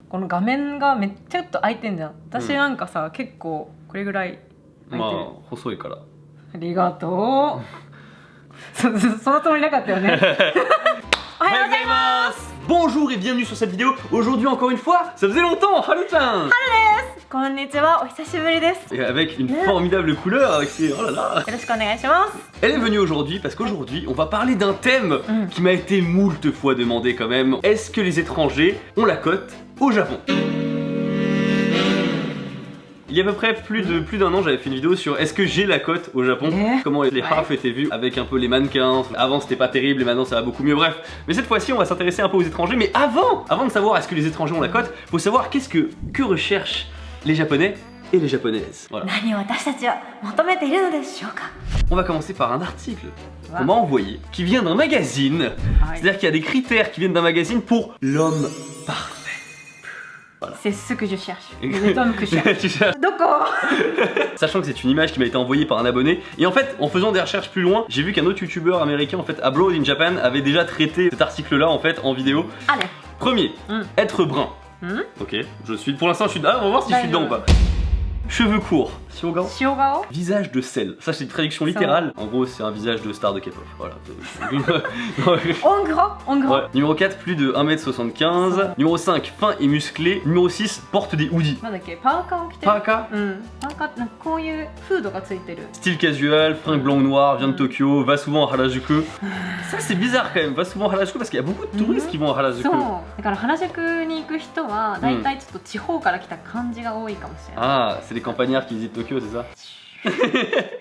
この画面がめっちゃちょっと開いてんじゃん。私なんかさ、結構これぐらい開いてる。まあ細いから。ありがとう。そのつもりなかったよね。おはようございます。 Bonjour et bienvenue sur cette vidéo. Aujourd'hui encore une fois, ça faisait longtemps, Haru-chan. こんにちは、お久しぶりです。 Et avec une formidable couleur, avec ses... oh là là. よろしくお願いします。 Elle est venue aujourd'hui parce qu'aujourd'hui on va parler d'un thème qui m'a été moult fois demandé quand même. Est-ce que les étrangers ont la cote au Japon? Il y a à peu près plus d'un an, j'avais fait une vidéo sur est-ce que j'ai la cote au Japon, comment les halfs étaient vus avec un peu les mannequins. Avant c'était pas terrible et maintenant ça va beaucoup mieux, bref. Mais cette fois-ci on va s'intéresser un peu aux étrangers. Mais avant de savoir est-ce que les étrangers ont la cote, faut savoir que recherchent les Japonais et les Japonaises. Voilà. On va commencer par un article qu'on m'a envoyé qui vient d'un magazine. C'est-à-dire qu'il y a des critères qui viennent d'un magazine pour l'homme parfait. Voilà. C'est ce que je cherche. Les hommes que je cherche. Tu cherches. Sachant que c'est une image qui m'a été envoyée par un abonné. Et en fait, en faisant des recherches plus loin, j'ai vu qu'un autre youtubeur américain, en fait, Abroad in Japan, avait déjà traité cet article-là, en fait, en vidéo. Allez. Premier, être brun. Ok, je suis. Pour l'instant, je suis. Ah, on va voir si je suis dedans ou pas. Cheveux courts. Shiogao. Visage de sel. Ça, c'est une traduction littérale. En gros, c'est un visage de star de K-pop. Voilà. En gros. Ouais. Numéro 4, plus de 1m75. Numéro 5, fin et musclé. Numéro 6, porte des hoodies. Parka. Style casual, fringue blanc ou noir, vient de Tokyo, va souvent à Harajuku. Ça, c'est bizarre quand même. Va souvent à Harajuku parce qu'il y a beaucoup de touristes qui vont à Harajuku. Ah, c'est les campagnards qui visitent Tokyo, c'est ça?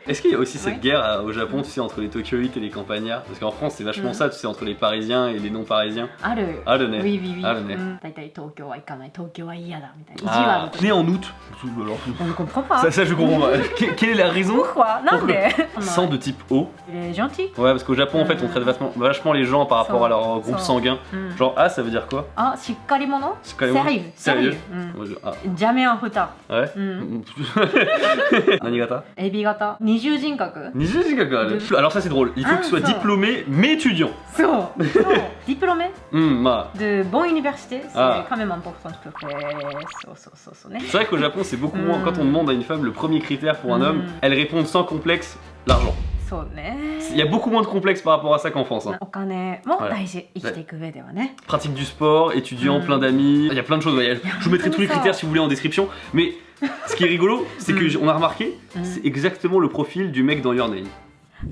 Est-ce qu'il y a aussi cette guerre au Japon, tu sais, entre les Tokyoïtes et les campagnards? Parce qu'en France, c'est vachement ça, tu sais, entre les Parisiens et les non-parisiens. Oui. Né en août. On ne comprend pas. Ça je comprends pas. Quelle est la raison? Pourquoi? Sang de type O. Il est gentil. Ouais, parce qu'au Japon, en fait, on traite vachement les gens par rapport à leur groupe sanguin. Genre, A, ça veut dire quoi? Ah, shikkarimono. Sérieux. Jamais en retard. Ouais. Nanigata? Ebigata. Niju jinkaku. Alors ça c'est drôle, il faut que ce soit diplômé mais étudiant. Diplômé de bonne université, c'est quand même important. C'est vrai qu'au Japon c'est beaucoup moins, quand on demande à une femme le premier critère pour un homme, elle répond sans complexe, l'argent. Il y a beaucoup moins de complexes par rapport à ça qu'en France. Pratique du sport, étudiant, plein d'amis, il y a plein de choses. Je vous mettrai tous les critères si vous voulez en description. Mais ce qui est rigolo, c'est qu'on a remarqué, c'est exactement le profil du mec dans Your Name.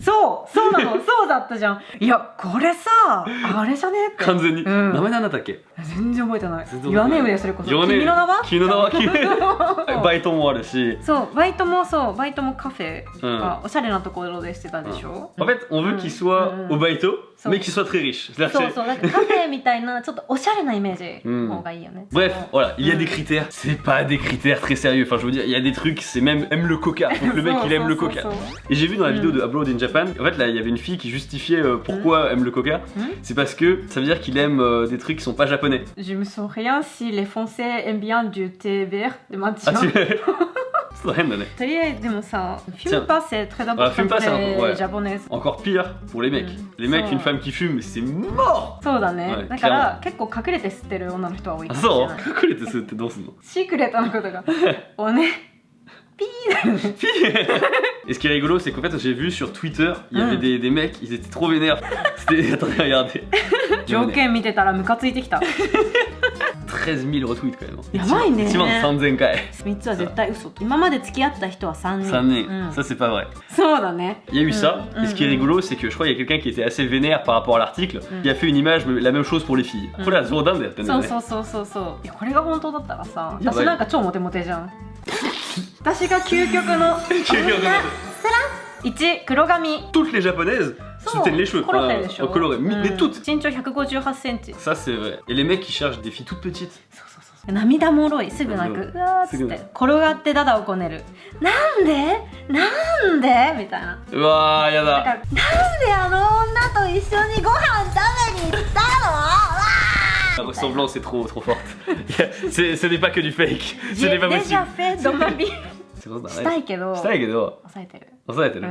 そうだったじゃん。いや、これさ、あれじゃねって。完全に。名前なんだったっけ？全然覚えてない。言わねえよね、それこそ。君の名は？君の名は。バイトもあるし。そう、バイトもカフェがおしゃれなところでしてたでしょ。En fait, on veut qu'il soit au baito, mais qu'il soit très riche. そう、なんかカフェみたいなちょっとおしゃれなイメージの方がいいよね。Bref, voilà, il y a des critères. C'est pas des critères très sérieux. Enfin, je veux dire, il y a des trucs, c'est même aime le coca. Donc le mec, il aime le coca. Et j'ai vu dans la vidéo de Abroad in Japan, en fait là, il y avait une fille qui justifiait pourquoi aime le coca. C'est parce que ça veut dire qu'il aime des trucs qui sont pas japonais. Je me sens rien si les Français aiment bien du thé vert de matin. Fume pas, c'est très important pour les Japonais. Encore pire pour les mecs. Les mecs, une femme qui fume, c'est mort. そうだね。だから結構隠れて吸ってる女の人は多いかもしれない。隠れて吸ってどうすんの？シークレットのことが。おね。Et ce qui est rigolo, c'est qu'en fait, j'ai vu sur Twitter, il y avait des mecs, ils étaient trop vénères. C'était. Attendez, regardez. 条件見てたらムカついてきた。13 000 retweets quand même. やばいね。1万3000回。3つは絶対嘘。今まで付き合った人は3人。 3人. Ça, c'est pas vrai. そうだね。Il y a eu ça. Et ce qui est rigolo, c'est que je crois qu'il y a quelqu'un qui était assez vénère par rapport à l'article, qui a fait une image, la même chose pour les filles. これは冗談だよってね。そう。いや、これが本当だったらさ、私なんか超モテモテじゃん。私が究極の1、黒髪。 Toutes les japonaises soutiennent les cheveux. Coloré. Mais toutes. 身長158センチ。 Ça c'est vrai. Et les mecs qui cherchent des filles toutes petites. 涙もろい。すぐ泣く。うわーっつって転がってダダをこねる。なんでみたいな。うわーやだ。なんであの女と一緒にご飯食べに行ったの？ La ressemblance est trop forte. Ce n'est pas que du fake. Ce n'est pas possible. déjà fait dans ma vie. そうだね。したいけど。抑えてる。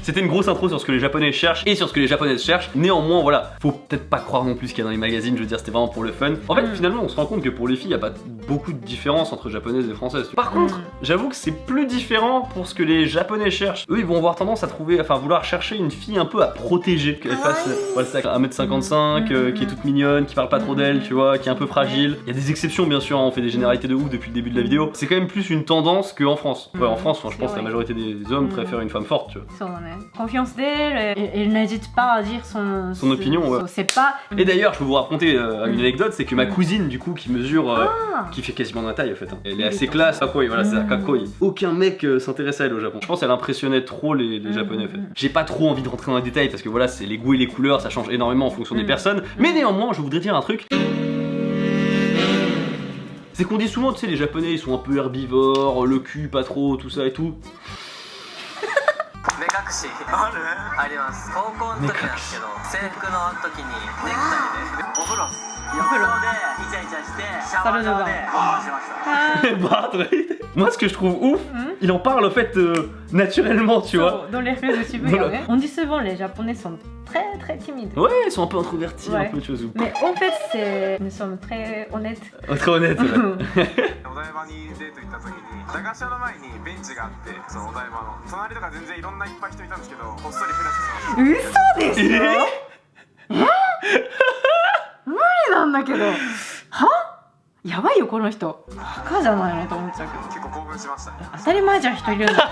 C'était une grosse intro sur ce que les japonais cherchent et sur ce que les japonaises cherchent. Néanmoins, voilà, faut peut-être pas croire non plus ce qu'il y a dans les magazines, je veux dire, c'était vraiment pour le fun. En fait, finalement, on se rend compte que pour les filles, il y a pas beaucoup de différence entre japonaises et françaises. Par contre, j'avoue que c'est plus différent pour ce que les japonais cherchent. Eux, ils vont avoir tendance à trouver, enfin, vouloir chercher une fille un peu à protéger, qu'elle fasse, voilà, ça, 1m55, qui est toute mignonne, qui parle pas trop d'elle, tu vois, qui est un peu fragile. Il y a des exceptions, bien sûr, hein, on fait des généralités de ouf depuis le début de la vidéo. C'est quand même plus une tendance qu'en France. Ouais, en France, je pense que la majorité des hommes préfèrent une femme forte, tu vois. Confiance d'elle, elle n'hésite pas à dire son opinion, ouais. C'est pas... Et d'ailleurs, je peux vous raconter une anecdote, c'est que ma cousine, du coup, qui mesure, qui fait quasiment ma taille, en fait. Hein. Elle est assez classe, kakoi, voilà, c'est la kakoi. Aucun mec s'intéresse à elle au Japon. Je pense qu'elle impressionnait trop les Japonais, en fait. J'ai pas trop envie de rentrer dans les détails, parce que voilà, c'est les goûts et les couleurs, ça change énormément en fonction des personnes. Mais néanmoins, je voudrais dire un truc. C'est qu'on dit souvent, tu sais, les Japonais, ils sont un peu herbivores, le cul, pas trop, tout ça et tout. Moi, ce que je trouve ouf, il en parle en fait naturellement, tu vois. Dans les réseaux sociaux, on dit souvent les Japonais sont très timides. Ouais, ils sont un peu introvertis, un peu de choses. Mais en fait, nous sommes très honnêtes. Très honnêtes, ouais. 駄菓子屋の前にベンチがあってそのお台場の隣とか全然いろんないっぱい人いたんですけどこっそりフラしてました。嘘でしょ？無理なんだけど。は？やばいよこの人。バカじゃないのと思っちゃうけど。結構興奮しましたね。当たり前じゃん人いるんだ。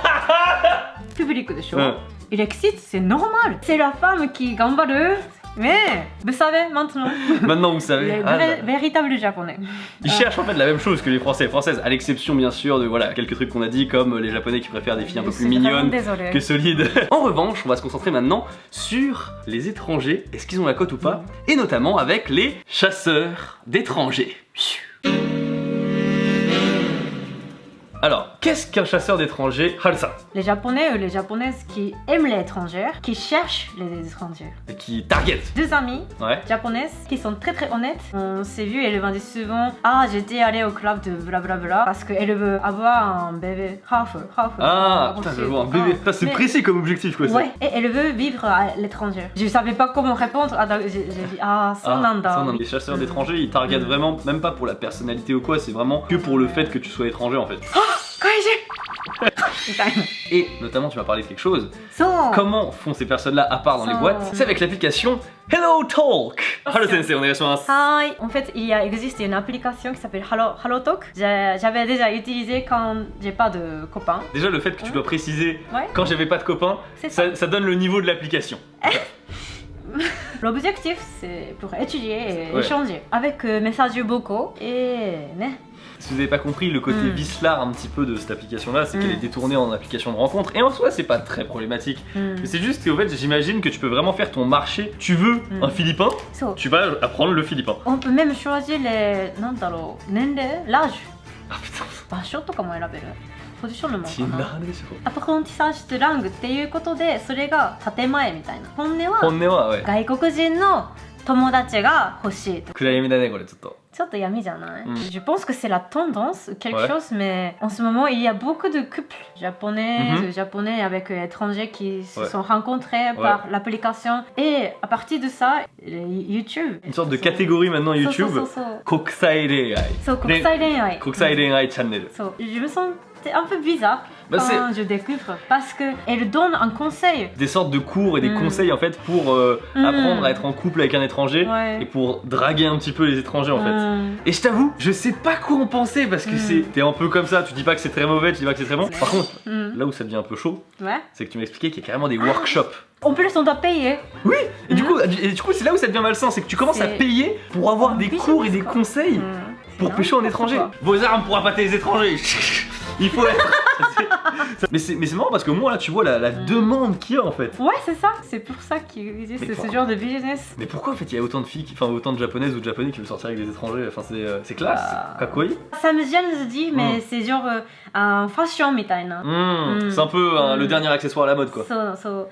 Public de show. Il excite, c'est normal. C'est la femme qui gambaru. Mais vous savez maintenant. Maintenant vous savez. Les véritables japonais. Ils cherchent en fait la même chose que les Français et Françaises, à l'exception bien sûr de voilà quelques trucs qu'on a dit comme les Japonais qui préfèrent des filles un peu plus mignonnes que solides. En revanche, on va se concentrer maintenant sur les étrangers, est-ce qu'ils ont la cote ou pas, et notamment avec les chasseurs d'étrangers. Alors, qu'est-ce qu'un chasseur d'étrangers, Haru-san? Les Japonais ou les Japonaises qui aiment les étrangères, qui cherchent les étrangers. Et qui target. Deux amies japonaises qui sont très honnêtes. On s'est vu, elles me disent souvent ah j'étais allée au club de blablabla parce qu'elle veut avoir un bébé half. Ah putain, je vois un bébé. C'est précis comme objectif quoi. Ouais, et elle veut vivre à l'étranger. Je savais pas comment répondre. J'ai dit ah sonanda. Les chasseurs d'étrangers ils targetent vraiment, même pas pour la personnalité ou quoi, c'est vraiment que pour le fait que tu sois étranger en fait. Et notamment tu m'as parlé de quelque chose. Comment font ces personnes-là à part dans les boîtes? C'est avec l'application Hello Talk. Haru Sensei, on est sur un... En fait, il existe une application qui s'appelle Hello Talk. J'avais déjà utilisé quand j'ai pas de copains. Déjà le fait que tu dois préciser quand j'avais pas de copains, ça donne le niveau de l'application. L'objectif c'est pour étudier et échanger avec messages vocaux et Si vous n'avez pas compris, le côté vicelard un petit peu de cette application-là, c'est qu'elle est détournée en application de rencontre. Et en soi, c'est pas très problématique. Mais c'est juste qu'en fait, j'imagine que tu peux vraiment faire ton marché. Tu veux un Philippin, tu vas apprendre le philippin. On peut même choisir les... l'âge. Ah putain. 場所とかも選べる。ポジションのもかな。アプロンティサージとラングっていうことで、それが建前みたいな。本音は外国人の友達が欲しい。暗闇だねこれちょっと。ちょっと闇じゃない？ Je pense que c'est la tendance, quelque chose, mais en ce moment il y a beaucoup de couples japonais avec étrangers qui se sont rencontrés par l'application et à partir de ça, YouTube. Une sorte de catégorie maintenant YouTube. Kokusai Renai. Kokusai Renai Channel. Je me sens un peu bizarre quand je découvre parce qu'elle donne un conseil. Des sortes de cours et des conseils en fait pour apprendre à être en couple avec un étranger et pour draguer un petit peu les étrangers en fait. Et je t'avoue, je sais pas quoi en penser parce que t'es un peu comme ça, tu dis pas que c'est très mauvais, tu dis pas que c'est très bon. Par contre, là où ça devient un peu chaud, c'est que tu m'expliquais qu'il y a carrément des workshops. En plus, on doit payer. Oui, et du coup, c'est là où ça devient malsain, c'est que tu commences à payer pour avoir des cours et des conseils pour pêcher en étranger. Vos armes pourra pas les étrangers. Il faut être. mais c'est marrant parce que moi là tu vois la demande qu'il y a en fait. Ouais c'est ça, c'est pour ça qu'il existe ce genre de business. Mais pourquoi en fait il y a autant de filles, autant de japonaises ou de japonais qui veulent sortir avec des étrangers, enfin c'est classe, kakoi. Ça me gêne de dire mais c'est genre un fashion mitaina. C'est un peu le dernier accessoire à la mode quoi.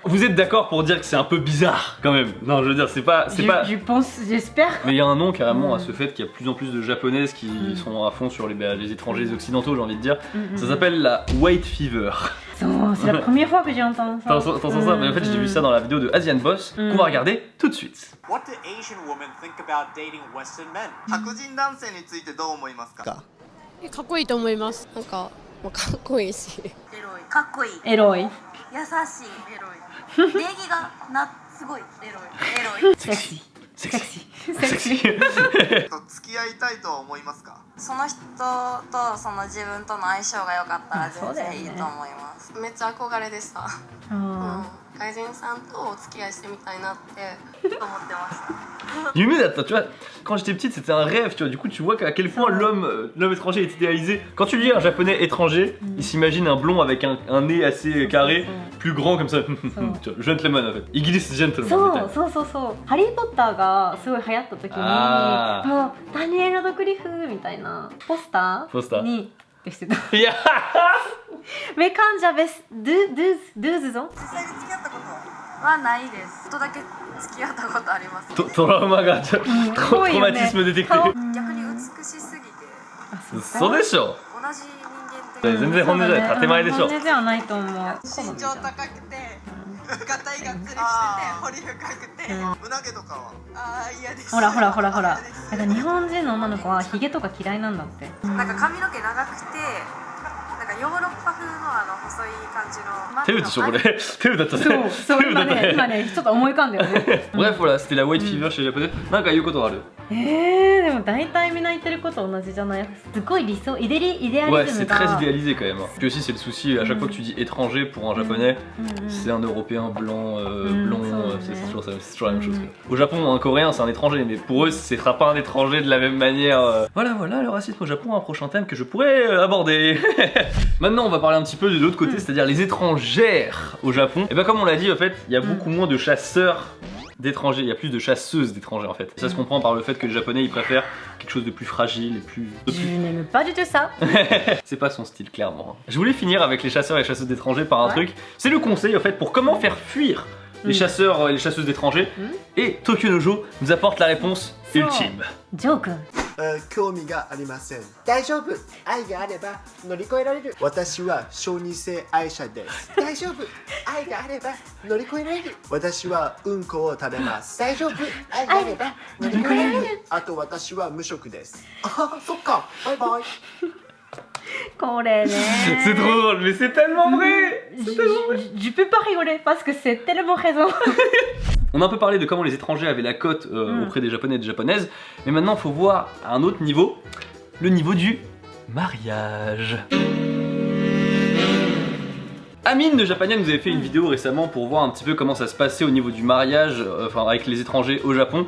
Vous êtes d'accord pour dire que c'est un peu bizarre quand même? Non je veux dire c'est pas... Je pense, j'espère. Mais il y a un nom carrément à ce fait qu'il y a de plus en plus de japonaises qui sont à fond sur les étrangers, les occidentaux j'ai envie de dire. Ça s'appelle la White Fever. C'est la première fois que j'entends ça. T'entends ça? Mais en fait, j'ai vu ça dans la vidéo de Asian Boss qu'on va regarder tout de suite. What do Asian women think about dating Western men? 白人男性についてどう思いますか？かっこいいと思います。なんかもうかっこいいし。エロい。かっこいい。エロい。優しい。エロい。礼儀がすごいエロい。エロい。セクシー。セクシー。セクシー。付き合いたいとは思いますか？その人とその自分との相性が良かったら全然いいと思います。めっちゃ憧れでした。外人さんとお付き合いしてみたいなって思ってました。Yumi, attends, tu vois, quand j'étais petite, c'était un rêve, tu vois. Du coup, tu vois à quel point l'homme étranger est idéalisé. Quand tu lis un japonais étranger, il s'imagine un blond avec un nez assez carré, plus grand comme ça. Gentleman en fait. Igilis gentleman. ハリー・ポッターがすごい流行った時に、もうダニエル・ラドクリフみたいなポスターにしてた。いやMais quand j'avais 12 ans、実際に付き合ったことはないです。ちょっとだけ付き合ったことあります。トラウマがトラマティスム出てきて。逆に美しすぎて。そうでしょ。同じ人間って。全然本音じゃない、建前でしょ。本音ではないと思う。身長高くて、ガタイがっつりしてて、彫り深くて、胸毛とかは？あー嫌です。ほら。だから日本人の女の子はヒゲとか嫌いなんだって。なんか髪の毛長くて、なんかヨーロッパ風の細い感じの。テウでしょこれ。テウだったね。そう今ねちょっと思い浮かんだよね。Bref, voilà, c'était la White Fever chez les Japonais. なんか言うことある？でも大体みんな言ってること同じじゃない？すごい理想、イデアリズムが。Ouais, c'est très idéalisé quand même. Puis aussi, c'est le souci, à chaque fois que tu dis étranger pour un japonais, c'est un européen blanc, blond, c'est toujours la même chose. Au Japon, un coréen, c'est un étranger, mais pour eux, ce sera pas un étranger de la même manière. Voilà, le racisme au Japon, un prochain thème que je pourrais aborder. Maintenant, on va parler un petit peu de l'autre côté, c'est-à-dire les étrangères au Japon. Et bah, comme on l'a dit, en fait, il y a beaucoup moins de chasseurs d'étrangers, il y a plus de chasseuses d'étrangers en fait. Ça se comprend par le fait que les Japonais ils préfèrent quelque chose de plus fragile et plus... Je n'aime pas du tout ça. C'est pas son style clairement. Je voulais finir avec les chasseurs et les chasseuses d'étrangers par un truc. C'est le conseil en fait pour comment faire fuir les chasseurs et les chasseuses d'étrangers. Et Tokyo Nojo nous apporte la réponse ultime. Joke. 興味がありません。大丈夫。愛があれば乗り越えられる。私は小児性愛者です。大丈夫。愛があれば乗り越えられる。私はうんこを食べます。大丈夫。愛があれば乗り越えられる。あと私は無職です。あ、そっか。バイバイ。これね。C'est trop drôle, mais c'est tellement vrai. Je peux pas rigoler parce que c'est tellement raison. On a un peu parlé de comment les étrangers avaient la cote auprès des Japonais et des Japonaises, mais maintenant il faut voir à un autre niveau, le niveau du mariage. Amine de Japania nous avait fait une vidéo récemment pour voir un petit peu comment ça se passait au niveau du mariage, enfin avec les étrangers au Japon.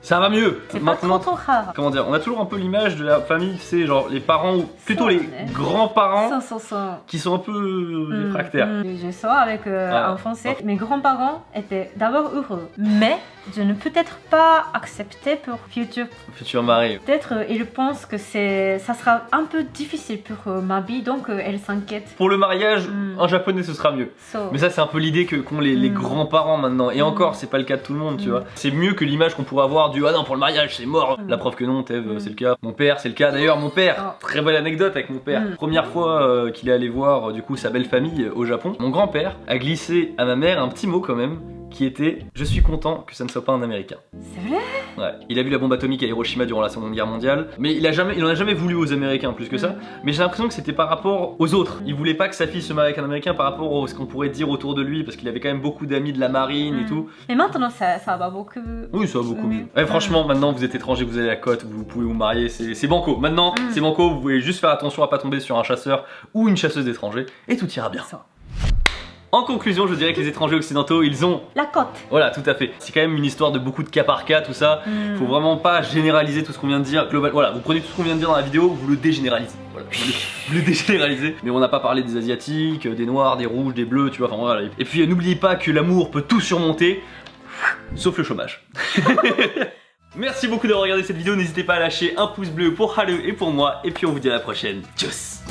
Ça va mieux. Maintenant, trop rare. Comment dire, on a toujours un peu l'image de la famille, c'est genre les parents ou plutôt les grands-parents qui sont un peu réfractaires. Je sors avec un français. Mes grands-parents étaient d'abord heureux, mais je ne peux être pas accepter pour futur mari. Peut-être ils pensent que ça sera un peu difficile pour ma vie, donc elles s'inquiètent. Pour le mariage, un japonais ce sera mieux. Mais ça c'est un peu l'idée qu'ont les grands-parents maintenant. Et encore c'est pas le cas de tout le monde, tu vois. C'est mieux que l'image qu'on pourrait avoir du ah non pour le mariage c'est mort. La preuve que non, Tev c'est le cas. Mon père c'est le cas. D'ailleurs mon père, très belle anecdote avec mon père. Première fois qu'il est allé voir du coup sa belle famille au Japon, mon grand-père a glissé à ma mère un petit mot quand même qui était « Je suis content que ça ne soit pas un américain ». C'est vrai? Ouais. Il a vu la bombe atomique à Hiroshima durant la Seconde Guerre mondiale, mais il en a jamais voulu aux Américains plus que ça. Mais j'ai l'impression que c'était par rapport aux autres. Il voulait pas que sa fille se marie avec un Américain par rapport à ce qu'on pourrait dire autour de lui, parce qu'il avait quand même beaucoup d'amis de la marine et tout. Mais maintenant ça va beaucoup... Oui, ça va beaucoup mieux. Ouais, franchement, maintenant vous êtes étranger, vous avez la cote, vous pouvez vous marier, c'est banco. Maintenant, c'est banco, vous pouvez juste faire attention à pas tomber sur un chasseur ou une chasseuse d'étrangers, et tout ira bien. En conclusion, je dirais que les étrangers occidentaux, ils ont... la cote. Voilà, tout à fait. C'est quand même une histoire de beaucoup de cas par cas, tout ça. Faut vraiment pas généraliser tout ce qu'on vient de dire. Voilà, vous prenez tout ce qu'on vient de dire dans la vidéo, vous le dégénéralisez. Voilà, vous le dégénéralisez. Mais on n'a pas parlé des Asiatiques, des Noirs, des Rouges, des Bleus, tu vois, enfin voilà. Et puis n'oubliez pas que l'amour peut tout surmonter, sauf le chômage. Merci beaucoup d'avoir regardé cette vidéo, n'hésitez pas à lâcher un pouce bleu pour Haru et pour moi. Et puis on vous dit à la prochaine. Tchuss.